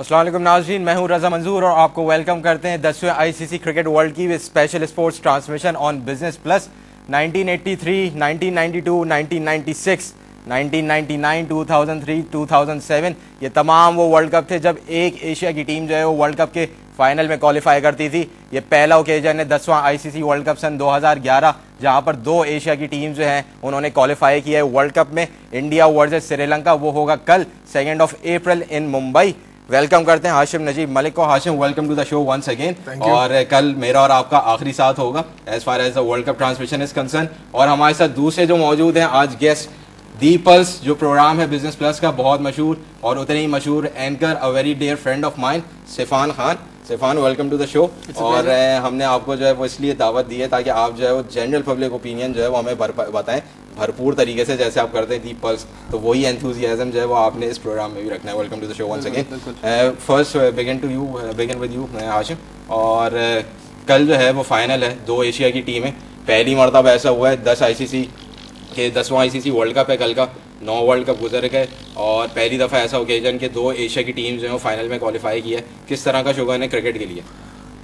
अस्सलाम वालेकुम नाज़रीन, मैं हूं रज़ा मंजूर और आपको वेलकम करते हैं 10वें आईसीसी क्रिकेट वर्ल्ड की special sports transmission on business plus. 1983, 1992, 1996, 1999, 2003, 2007 ये तमाम वो वर्ल्ड कप थे जब एक एशिया की टीम जो है वो वर्ल्ड कप के फाइनल में क्वालिफाई करती थी। ये पहला ओकेजन है 10वां आईसीसी वर्ल्ड कप सन 2011 जहां पर दो एशिया की टीम जो हैं उन्होंने क्वालिफाई किया है वर्ल्ड कप में। इंडिया वर्सेस श्रीलंका वो होगा कल 2 अप्रैल इन मुंबई। वेलकम करते हैं हाशिम नजीब मलिक को। Hashim, welcome to the show once again. और कल मेरा और आपका आखिरी साथ होगा as far as the world cup transmission is concern. और हमारे साथ दूसरे जो मौजूद हैं आज गेस्ट, दी पल्स जो प्रोग्राम है बिजनेस प्लस का, बहुत मशहूर और उतने ही मशहूर anchor, a very dear friend of mine, Sifan Khan. Sifan, welcome to the show. और हमने आपको जो है वो इसलिए दावत दी है ताकि आप जो है वो जनरल पब्लिक ओपिनियन जो है वो हमें बताएं भरपूर तरीके से, जैसे आप करते हैं दी पल्स, तो वही एंथुजियाज्म जो है वो आपने इस प्रोग्राम में भी रखना है। Welcome to the show once again. First begin with you Hashim. और कल जो है वो फाइनल है, दो एशिया की टीम है। पहली मरतबा ऐसा हुआ है 10 आईसीसी के 10वां आईसीसी वर्ल्ड कप है कल का, 9 वर्ल्ड कप गुजर गए और पहली दफ़ा ऐसा ओकेजन के दो एशिया की टीम जो है वो फाइनल में क्वालिफाई किया है। किस तरह का शुगर है क्रिकेट के लिए?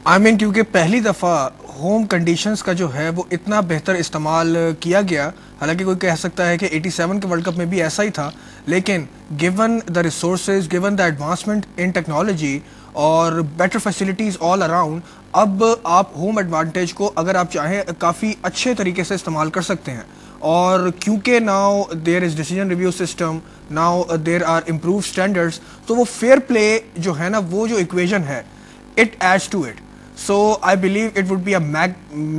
क्योंकि पहली दफ़ा होम कंडीशंस का जो है वो इतना बेहतर इस्तेमाल किया गया। हालांकि कोई कह सकता है कि 87 के वर्ल्ड कप में भी ऐसा ही था, लेकिन given the resources, given the advancement in technology और बेटर फैसिलिटीज़ ऑल अराउंड, अब आप होम एडवांटेज को अगर आप चाहें काफ़ी अच्छे तरीके से इस्तेमाल कर सकते हैं। और क्योंकि now there is decision review system, now there are improve standards, तो वो फेयर प्ले जो है ना, वो जो इक्वेशन है, it adds to it. So I believe it would be a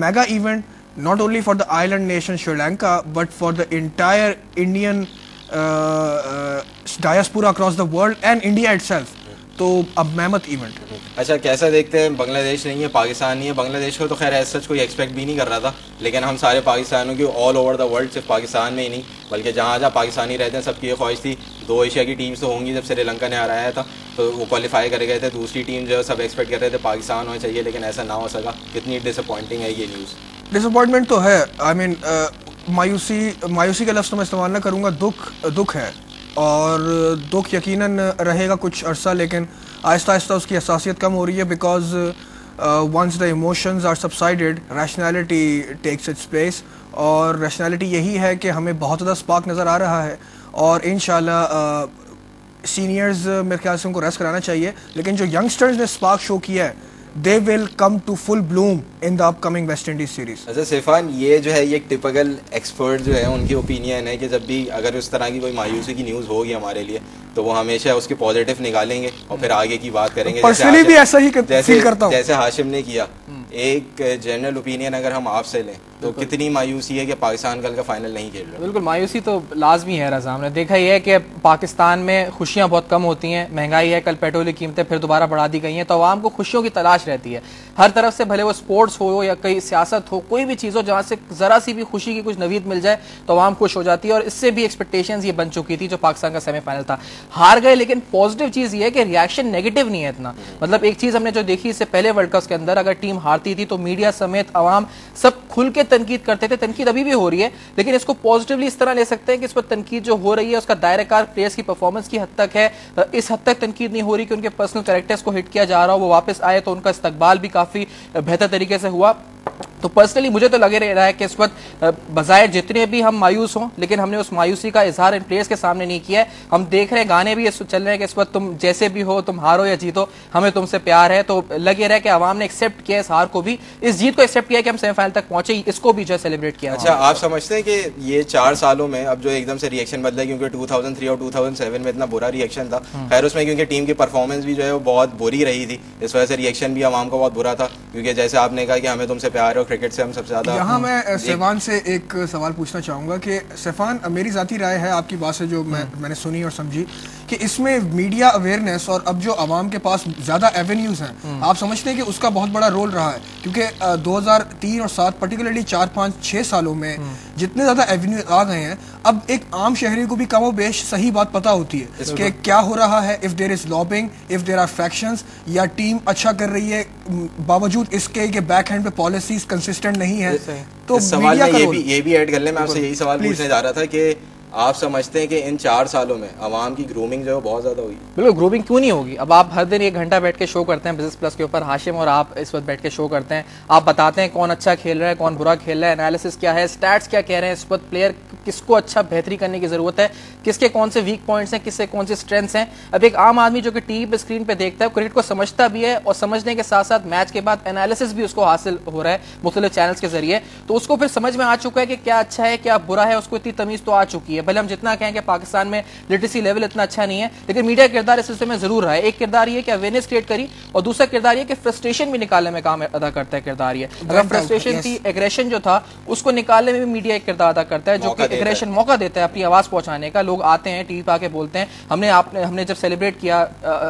mega event, not only for the island nation Sri Lanka, but for the entire Indian diaspora across the world and India itself. तो अब मेहमत event. अच्छा, कैसा देखते हैं? बांग्लादेश नहीं है, पाकिस्तान नहीं है। बांग्लादेश को तो खैर ऐसा कोई एक्सपेक्ट भी नहीं कर रहा था, लेकिन हम सारे पाकिस्तानों की ऑल ओवर द वर्ल्ड, सिर्फ पाकिस्तान में ही नहीं बल्कि जहाँ जहाँ पाकिस्तानी रहते हैं सबकी ये ख्वाहिश थी दो एशिया की टीम्स तो होंगी। जब श्रीलंका ने हराया था तो वो क्वालिफाई कर गए थे, दूसरी टीम जो है सब एक्सपेक्ट कर रहे थे पाकिस्तान होना चाहिए, लेकिन ऐसा ना हो सका। कितनी डिसअपॉइंटिंग है ये न्यूज़? डिसअपॉइंटमेंट तो है। मायूसी का लफ्ज़ तो मैं इस्तेमाल ना करूँगा, दुख है। और दुख यकीनन रहेगा कुछ अरसा, लेकिन आहिस्ता आहिस्ता उसकी हसासियत कम हो रही है। Because once the emotions are subsided, rationality takes its place. और रैशनैलिटी यही है कि हमें बहुत ज़्यादा स्पार्क नज़र आ रहा है और इंशाल्लाह सीनियर्स मेरे ख्याल से उनको रेस्ट कराना चाहिए, लेकिन जो यंगस्टर्स ने स्पार्क शो किया है, they will come to full bloom in the upcoming West Indies series. अच्छा सिफान, ये जो है ये एक टिपिकल एक्सपर्ट जो है उनकी ओपिनियन है कि जब भी अगर उस तरह की कोई मायूसी की न्यूज़ होगी हमारे लिए तो वो हमेशा उसके पॉजिटिव निकालेंगे और फिर आगे की बात करेंगे। पर्सनली भी ऐसा ही फील करता हूं, जैसे हाशिम ने किया। एक जनरल ओपिनियन अगर हम आपसे लें तो कितनी मायूसी है कि पाकिस्तान कल का फाइनल नहीं खेल रहा? बिल्कुल, मायूसी तो लाजमी है रज़ा। हमने देखा ही है कि पाकिस्तान में खुशियां बहुत कम होती हैं, महंगाई है, कल पेट्रोल की कीमतें फिर दोबारा बढ़ा दी गई हैं, तो आवाम को खुशियों की तलाश रहती है हर तरफ से, भले वो स्पोर्ट्स हो या कई सियासत हो, कोई भी चीज़ हो जहाँ से ज़रा सी भी खुशी की कुछ नवीद मिल जाए तो आवाम खुश हो जाती है। और इससे भी एक्सपेक्टेशंस ये बन चुकी थी। जो पाकिस्तान का सेमीफाइनल था, हार गए, लेकिन पॉजिटिव चीज़ ये है कि रिएक्शन नेगेटिव नहीं है इतना। मतलब एक चीज़ हमने जो देखी इससे पहले वर्ल्ड कप के अंदर, अगर टीम हारती थी तो मीडिया समेत आवाम सब खुल के तनकीद करते थे। तनकीद अभी भी हो रही है, लेकिन इसको पॉजिटिवली इस तरह ले सकते हैं कि इस पर तनकीद जो हो रही है उसका दायरेकार प्लेयर्स की परफॉर्मेंस की हद तक है। इस हद तक तनकीद नहीं हो रही कि उनके पर्सनल कैरेक्टर्स को हिट किया जा रहा हो। वो वापस आए तो उनका इस्तकबाल भी काफी बेहतर तरीके से हुआ। तो पर्सनली मुझे तो लगे रहा है कि इस वक्त बजाय जितने भी हम मायूस हों, लेकिन हमने उस मायूसी का इजहार इन प्लेयर्स के सामने नहीं किया है। हम देख रहे हैं, गाने भी चल रहे हैं कि इस वक्त तुम जैसे भी हो, तुम हारो या जीतो, हमें तुमसे प्यार है। तो लगे रहा है कि आवाम ने एक्सेप्ट किया इस हार को भी, इस जीत को एक्सेप्ट किया कि हम सेमीफाइनल तक पहुंचे, इसको भी जो है सेलिब्रेट किया। अच्छा, आप समझते हैं कि ये 4 सालों में अब जो एकदम से रिएक्शन बदला, क्योंकि 2003 और 2007 में इतना बुरा रिएक्शन था, खैर उसमें क्योंकि टीम की परफॉर्मेंस भी जो है वो बहुत बुरी रही थी, इस वजह से रिएक्शन भी आवाम का बहुत बुरा था। क्योंकि जैसे आपने कहा कि हमें तुमसे प्यार है और क्रिकेट से हम सबसे ज्यादा। यहाँ मैं सेफान से एक सवाल पूछना चाहूँगा कि सेफान, मेरी ज़ाती राय है आपकी बात से जो मैंने सुनी और समझी, कि इसमें मीडिया अवेयरनेस और अब जो आवाम के पास ज़्यादा एवेन्यूज़ हैं, आप समझते हैं कि उसका बहुत बड़ा रोल रहा है? क्योंकि 2003 और 7 पर्टिकुलरली 4, 5, 6 सालों में जितने ज़्यादा एवेन्यूज आ गए हैं, अब एक आम शहरी को भी कमो बेश सही बात पता होती है कि क्या हो रहा है। If there is lobbying, if there are factions, या टीम अच्छा कर रही है बावजूद इसके कि बैक हैंड पे पॉलिसीज कंसिस्टेंट नहीं है। तो सवाल में ये भी ऐड कर ले, मैं आपसे यही सवाल पूछने जा रहा था कि आप समझते हैं कि इन 4 सालों में आवाम की ग्रूमिंग जो है बहुत ज्यादा हुई? बिल्कुल, ग्रूमिंग क्यों नहीं होगी। अब आप हर दिन 1 घंटा बैठ के शो करते हैं बिजनेस प्लस के ऊपर, हाशिम और आप इस वक्त बैठ के शो करते हैं, आप बताते हैं कौन अच्छा खेल रहा है, कौन बुरा खेल रहा है, एनालिसिस क्या है, स्टैट्स क्या कह रहे हैं इस वक्त, प्लेयर किसको अच्छा बेहतरी करने की जरूरत है, किसके कौन से वीक पॉइंट्स हैं, किससे कौन से स्ट्रेंथ्स हैं। अब एक आम आदमी जो कि टीवी पे स्क्रीन पे देखता है, क्रिकेट को समझता भी है और समझने के साथ साथ मैच के बाद एनालिसिस भी उसको हासिल हो रहा है मुख्तलिफ चैनल्स के जरिए, तो उसको फिर समझ में आ चुका है कि क्या अच्छा है क्या बुरा है, उसको इतनी तमीज तो आ चुकी है। भले हम जितना कहें कि पाकिस्तान में लिटरेसी लेवल इतना अच्छा नहीं है, लेकिन मीडिया किरदार इस सिलसिले में जरूर रहा है। एक किरदार ये कि अवेयरनेस क्रिएट करी और दूसरा किरदार ये कि फ्रस्ट्रेशन भी निकालने में काम अदा करता है किरदार ये। अगर फ्रस्ट्रेशन थी, एग्रेशन जो था उसको निकालने में भी मीडिया एक किरदार अदा करता है, जो कि एग्रेशन मौका देता है अपनी आवाज पहुंचाने का। लोग आते हैं टीवी पे आके बोलते हैं, हमने जब सेलिब्रेट किया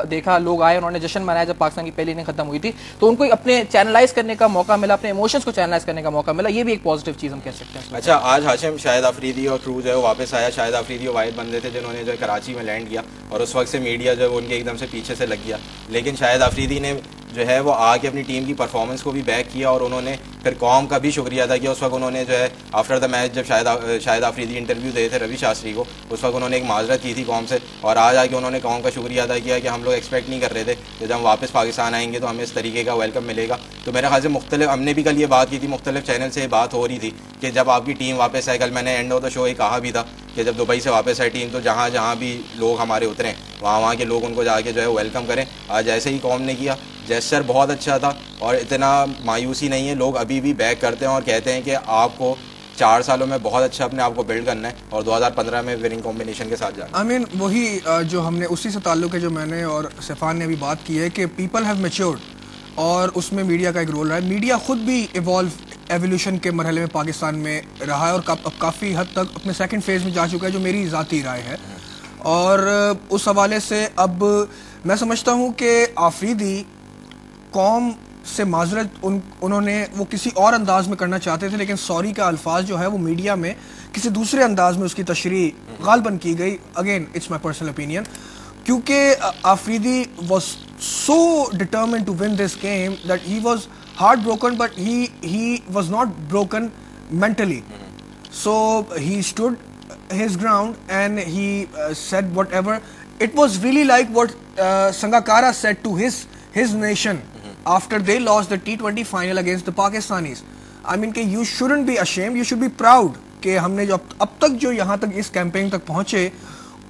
देखा, लोग आए, उन्होंने जश्न मनाया जब पाकिस्तान की पहली इनिंग खत्म हुई थी, तो उनको अपने चैनलाइज करने का मौका मिला, अपने इमोशंस को चैनलाइज करने का मौका मिला। ये भी एक पॉजिटिव चीज हम कह सकते हैं। अच्छा, आज हाशिम शाहिद अफरीदी और क्रू जो है वापस आया। शाहिद अफरीदी वाहिद बंदे थे जिन्होंने जो है कराची में लैंड किया और उस वक्त से मीडिया जो है उनके एकदम से पीछे से लग गया, लेकिन शाहिद अफरीदी ने जो है वो आके अपनी टीम की परफॉर्मेंस को भी बैक किया और उन्होंने फिर कौम का भी शुक्रिया अदा किया। उस वक्त उन्होंने जो है आफ्टर द मैच जब शाहिद अफरीदी इंटरव्यू दे थे रवि शास्त्री को, उस वक्त उन्होंने एक माजरत की थी कौम से और आज आके उन्होंने कौम का शुक्रिया अदा किया कि हम लोग एक्सपेक्ट नहीं कर रहे थे कि जब हम वापस पाकिस्तान आएंगे तो हमें इस तरीके का वेलकम मिलेगा। तो मेरे ख्याल से मुख्तलिफ, हमने भी कल ये बात की थी, मुख्तलिफ चैनल से बात हो रही थी कि जब आपकी टीम वापस आए, कल मैंने एंड ऑफ द शो ये कहा भी था कि जब दुबई से वापस आए टीम तो जहाँ जहाँ भी लोग हमारे उतरे वहाँ के लोग उनको जाके जो है वेलकम करें। आज ऐसे ही कौम ने किया, जेस्चर बहुत अच्छा था और इतना मायूसी नहीं है। लोग अभी भी बैक करते हैं और कहते हैं कि आपको 4 सालों में बहुत अच्छा अपने आप को बिल्ड करना है और 2015 में विनिंग कॉम्बिनेशन के साथ जाना। आई मीन वही जो हमने उसी से ताल्लुक है जो मैंने और सिफान ने अभी बात की है कि पीपल हैव मैच्योर्ड और उसमें मीडिया का एक रोल रहा है। मीडिया खुद भी एवोल्यूशन के मरहले में पाकिस्तान में रहा है और अब काफ़ी हद तक अपने सेकंड फेज में जा चुका है, जो मेरी ज़ाती राय है। और उस हवाले से अब मैं समझता हूँ कि आफरीदी कौम से माजरत उन्होंने वो किसी और अंदाज में करना चाहते थे, लेकिन सॉरी का अल्फाज जो है वो मीडिया में किसी दूसरे अंदाज में उसकी तशरीह गालबन की गई। Again it's my personal opinion, क्योंकि Afridi was so determined to win this game that he was heart broken, but he was not broken mentally. So he stood his ground and he said whatever. It was really like what Sangakkara said to his nation after they lost the T20 final against the Pakistanis. I mean कि you shouldn't be ashamed, you should be proud कि हमने जो अब तक जो यहाँ तक इस कैंपेन तक पहुँचे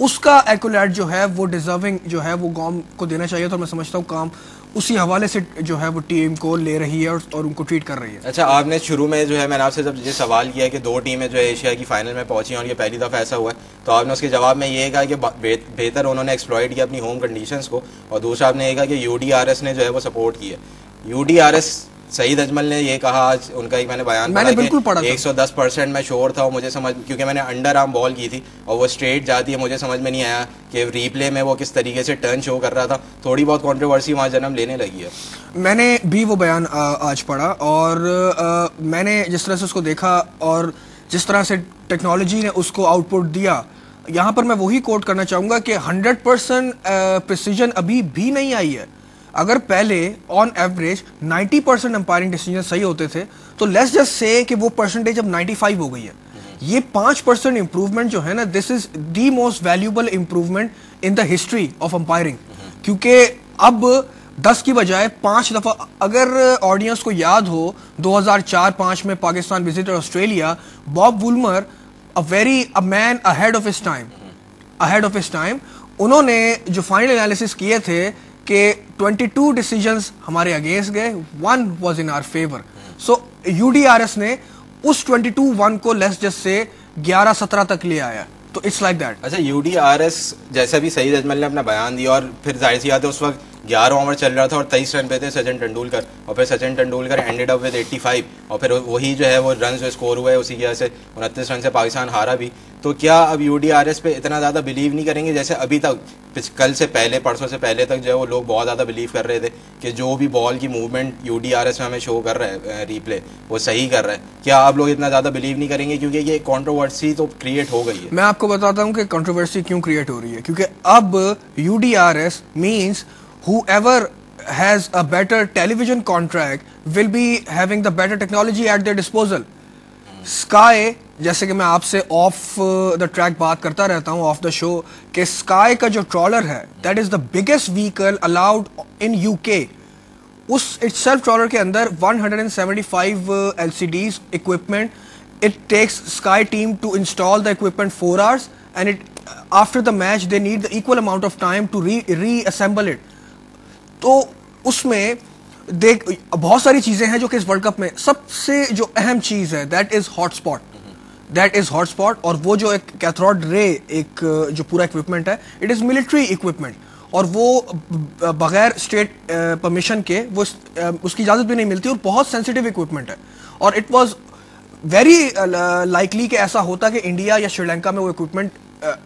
उसका एक्युलेट जो है वो डिजर्विंग जो है वो कौम को देना चाहिए। तो मैं समझता हूँ काम उसी हवाले से जो है वो टीम को ले रही है और उनको ट्रीट कर रही है। अच्छा, आपने शुरू में जो है मैंने आपसे जब ये सवाल किया कि 2 टीमें जो है एशिया की फाइनल में पहुंची और ये पहली दफ़ा ऐसा हुआ है, तो आपने उसके जवाब में ये कहा कि बेहतर उन्होंने एक्सप्लॉइट किया अपनी होम कंडीशंस को, और दूसरा आपने ये कहा कि UDRS ने जो है वो सपोर्ट किया। UDRS सईद अजमल ने ये कहा, आज उनका एक मैंने बयान मैंने बिल्कुल पढ़ा 110% में श्योर था, मुझे समझ, क्योंकि मैंने अंडर आर्म बॉल की थी और वो स्ट्रेट जाती है, मुझे समझ में नहीं आया कि रिप्ले में वो किस तरीके से टर्न शो कर रहा था। थोड़ी बहुत कंट्रोवर्सी वहाँ जन्म लेने लगी है। मैंने भी वो बयान आज पढ़ा और मैंने जिस तरह से उसको देखा और जिस तरह से टेक्नोलॉजी ने उसको आउटपुट दिया, यहाँ पर मैं वही कोट करना चाहूँगा कि 100% प्रिसीजन अभी भी नहीं आई है। अगर पहले ऑन एवरेज 90% अंपायरिंग डिसीजन सही होते थे, तो लेट्स जस्ट से कि वो परसेंटेज अब 95 हो गई है। ये 5% इंप्रूवमेंट जो है ना, this is the most valuable improvement in the history of umpiring, क्योंकि अब 10 की बजाय 5 दफा, अगर ऑडियंस को याद हो 2004-5 में Pakistan visited Australia, Bob Woolmer a man ahead of his time, उन्होंने जो फाइनल एनालिसिस किए थे कि 22 डिसीजंस हमारे अगेंस्ट गए, 1 was in our favour. So UDRS ने उस 22-1 को लेस जस्ट से 11-17 तक ले आया, तो इट्स लाइक दैट। अच्छा, UDRS जैसा भी सईद अजमल ने अपना बयान दिया और फिर जाहिर सी बात है उस वक्त 11 ओवर चल रहा था और 23 रन पे थे सचिन तेंदुलकर, और फिर Sachin Tendulkar ended up with 85 और फिर वही जो है वो रन जो स्कोर हुए उसी की वजह से 29 रन से पाकिस्तान हारा भी। तो क्या अब UDRS पे इतना ज़्यादा बिलीव नहीं करेंगे जैसे अभी तक, कल से पहले, परसों से पहले तक जो है वो लोग बहुत ज़्यादा बिलीव कर रहे थे कि जो भी बॉल की मूवमेंट UDRS में हमें शो कर रहा है रिप्ले, वो सही कर रहा है? क्या आप लोग इतना ज़्यादा बिलीव नहीं करेंगे क्योंकि ये कंट्रोवर्सी तो क्रिएट हो गई है? मैं आपको बताता हूँ कि कंट्रोवर्सी क्यों क्रिएट हो रही है, क्योंकि अब UDRS means whoever has a better television contract will be having the better technology at their disposal. Sky जैसे कि मैं आपसे ऑफ द ट्रैक बात करता रहता हूं ऑफ द शो, कि स्काई का जो ट्रॉलर है that is the biggest vehicle allowed in UK. उस इटसेल्फ ट्रॉलर के अंदर 175 LCDs equipment, it takes Sky team to install the equipment 4 hours and it after the match they need the equal amount of time to reassemble it. तो उसमें देख बहुत सारी चीजें हैं जो कि इस वर्ल्ड कप में सबसे जो अहम चीज है that is hotspot, that is hotspot. और वो जो एक कैथोड रे एक जो पूरा इक्विपमेंट है इट इज मिलिट्री इक्विपमेंट, और वो बगैर स्टेट परमिशन के वो उसकी इजाजत भी नहीं मिलती, और बहुत सेंसिटिव इक्विपमेंट है। और इट वाज वेरी लाइकली कि ऐसा होता कि इंडिया या श्रीलंका में वो इक्विपमेंट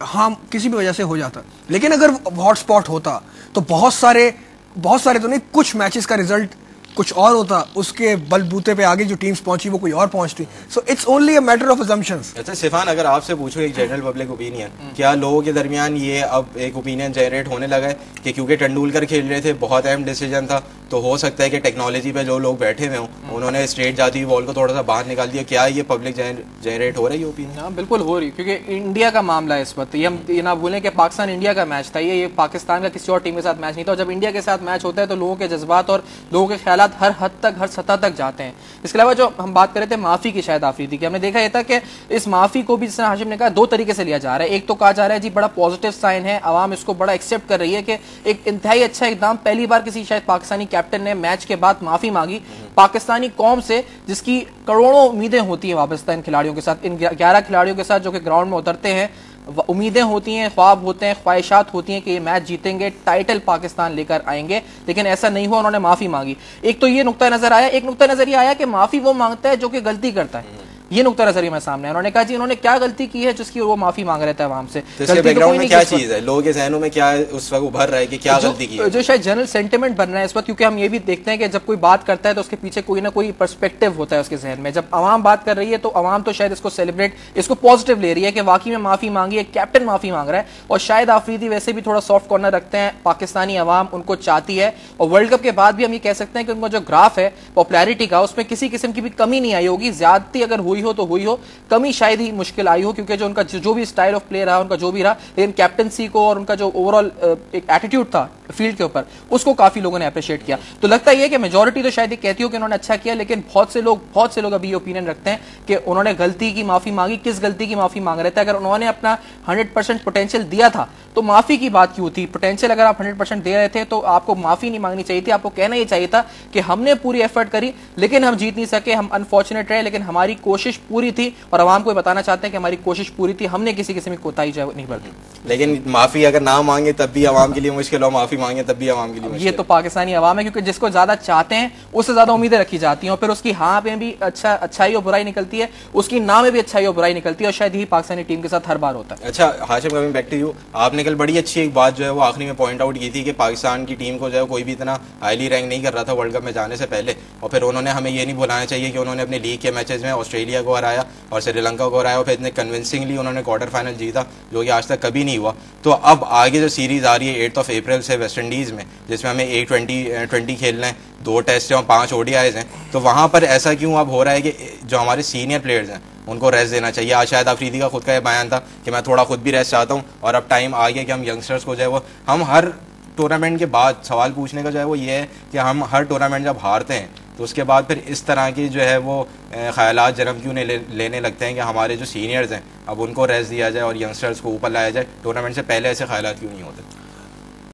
हम किसी भी वजह से हो जाता। लेकिन अगर हॉटस्पॉट होता तो बहुत सारे तो नहीं, कुछ मैचेस का रिजल्ट कुछ और होता, उसके बलबूते पे आगे जो टीम्स पहुंची वो कोई और पहुंचती। So it's only a matter of assumptions. अच्छा सिफान, अगर आपसे पूछूं एक जनरल पब्लिक ओपिनियन, क्या लोगों के दरमियान ये अब एक ओपिनियन जनरेट होने लगा है कि क्योंकि तेंदुलकर खेल रहे थे, बहुत अहम डिसीजन था, तो हो सकता है कि टेक्नोलॉजी पे जो लोग बैठे हुए हों उन्होंने स्ट्रेट जाती हुई बॉल को थोड़ा सा बाहर निकाल दिया? क्या ये पब्लिक जनरेट हो रही है ओपिनियन? हाँ बिल्कुल हो रही, क्योंकि इंडिया का मामला है इस वक्त। ये हम ये ना बोलें कि पाकिस्तान इंडिया का मैच था, ये पाकिस्तान का किसी और टीम के साथ मैच नहीं था। और जब इंडिया के साथ मैच होता है तो लोगों के जज्बात और लोगों के ख्यालात हर हद तक, हर सतह तक जाते हैं। इसके अलावा जो हम बात कर रहे थे माफी की, शायद आफरीदी की, हमने देखा यह था कि इस माफी को भी, जिस तरह हाशिम ने कहा, दो तरीके से लिया जा रहा है। एक तो कहा जा रहा है जी बड़ा पॉजिटिव साइन है, आवाम इसको बड़ा एक्सेप्ट कर रही है कि एक इंतहाई अच्छा इकदाम, पहली बार किसी शायद पाकिस्तानी कैप्टन ने मैच के बाद माफी मांगी पाकिस्तानी कौम से, जिसकी करोड़ों उम्मीदें होती हैं वाबस्ता इन खिलाड़ियों के साथ, इन 11 खिलाड़ियों के साथ जो कि ग्राउंड में उतरते हैं। उम्मीदें होती हैं, ख्वाब होते हैं, ख्वाहिशात होती हैं कि ये मैच जीतेंगे, टाइटल पाकिस्तान लेकर आएंगे, लेकिन ऐसा नहीं हुआ, उन्होंने माफी मांगी। एक तो ये नुक्ता नजर आया। एक नुक्ता नजर ये आया कि माफी वो मांगता है जो कि गलती करता है। ये नुक्ता नजर मेरे सामने है। उन्होंने कहा जी इन्होंने क्या गलती की है जिसकी वो माफी मांग रहे थे आवाम से। तो इसके बैकग्राउंड में क्या चीज है, लोगों के जहनों में क्या उस वक्त उभर रहा है कि क्या गलती की है? जो शायद जनरल सेंटिमेंट बन रहा है इस वक्त, क्योंकि हम ये भी देखते हैं कि जब कोई बात करता है तो उसके पीछे कोई ना कोई पर्सपेक्टिव होता है उसके जहन में। जब आवाम बात कर रही है तो आवाम तो शायद इसको सेलिब्रेट, इसको पॉजिटिव ले रही है कि वाकई में माफी मांगी है, कैप्टन माफी मांग रहा है। और शायद आफरीदी वैसे भी थोड़ा सॉफ्ट कॉर्नर रखते हैं, पाकिस्तानी आवाम उनको चाहती है। और वर्ल्ड कप के बाद भी हम ये कह सकते हैं कि उनका जो ग्राफ है पॉपुलैरिटी का, उसमें किसी किस्म की भी कमी नहीं आई होगी। ज्यादती अगर हुई हो तो हुई हो, कमी शायद ही मुश्किल आई हो, क्योंकि जो उनका जो भी स्टाइल ऑफ प्ले रहा, उनका जो भी रहा, लेकिन कैप्टनसी को और उनका जो ओवरऑल एक एटीट्यूड था फील्ड के ऊपर, उसको काफी लोगों ने अप्रिशिएट किया। तो लगता है कि मेजॉरिटी तो शायद ये कहती हो कि उन्होंने अच्छा किया, लेकिन बहुत से लोग अभी ये ओपिनियन रखते हैं कि उन्होंने गलती की माफी मांगी। किस गलती की माफी मांग रहे थे? अगर उन्होंने अपना 100% पोटेंशियल दिया था तो माफी की बात क्यों थी? पोटेंशियल अगर आप 100% दे रहे थे तो आपको माफी नहीं मांगनी चाहिए थी। आपको कहना ही चाहिए था कि हमने पूरी एफर्ट करी लेकिन हम जीत नहीं सके, हम अनफॉर्चुनेट रहे, लेकिन हमारी कोशिश पूरी थी। और आवाम को बताना चाहते हैं कि हमारी कोशिश पूरी थी, हमने किसी किस्म की कोताही नहीं बरती। लेकिन माफी अगर ना मांगे तब भी आवाम के लिए मुश्किल, और माफी मांगे तब भी आवाम के लिए मुश्किल। ये तो पाकिस्तानी आवाम है, क्योंकि जिसको ज्यादा चाहते हैं उससे ज्यादा उम्मीदें रखी जाती हैं, और फिर उसकी हाँ में भी अच्छाई और बुराई निकलती है, उसकी ना में भी अच्छाई और बुराई निकलती है। और शायद यही पाकिस्तानी टीम के साथ हर बार होता है। अच्छा Hashim, coming back to you, आपने कल बड़ी अच्छी एक बात जो है वो आखिरी में पॉइंट आउट की थी कि पाकिस्तान की टीम को जो है कोई भी इतना हाईली रैंक नहीं कर रहा था वर्ल्ड कप में जाने से पहले, और फिर उन्होंने हमें ये नहीं भुलाना चाहिए कि उन्होंने अपने लीग के मैचेस में ऑस्ट्रेलिया को हराया और श्रीलंका को हराया, और फिर इतने कन्विंसिंगली उन्होंने क्वार्टर फाइनल जीता जो कि आज तक कभी नहीं हुआ। तो अब आगे जो सीरीज आ रही है 8 अप्रैल से वेस्ट इंडीज़ में, जिसमें हमें एक 20 खेलना है, 2 टेस्ट हैं और 5 ODIs हैं, तो वहाँ पर ऐसा क्यों अब हो रहा है कि जो हमारे सीनियर प्लेयर्स हैं उनको रेस्ट देना चाहिए? आज शायद आफरीदी का खुद का ये बयान था कि मैं थोड़ा खुद भी रेस्ट चाहता हूँ, और अब टाइम आ गया कि हम यंगस्टर्स को जो है वो, हम हर टूर्नामेंट के बाद सवाल पूछने का जो है वो ये है कि हम हर टूर्नामेंट जब हारते हैं तो उसके बाद फिर इस तरह की जो है वो ख्यालात जन्म क्यों लेने लगते हैं कि हमारे जो सीनियर्स हैं अब उनको रेस्ट दिया जाए और यंगस्टर्स को ऊपर लाया जाए? टूर्नामेंट से पहले ऐसे ख्यालात क्यों नहीं होते?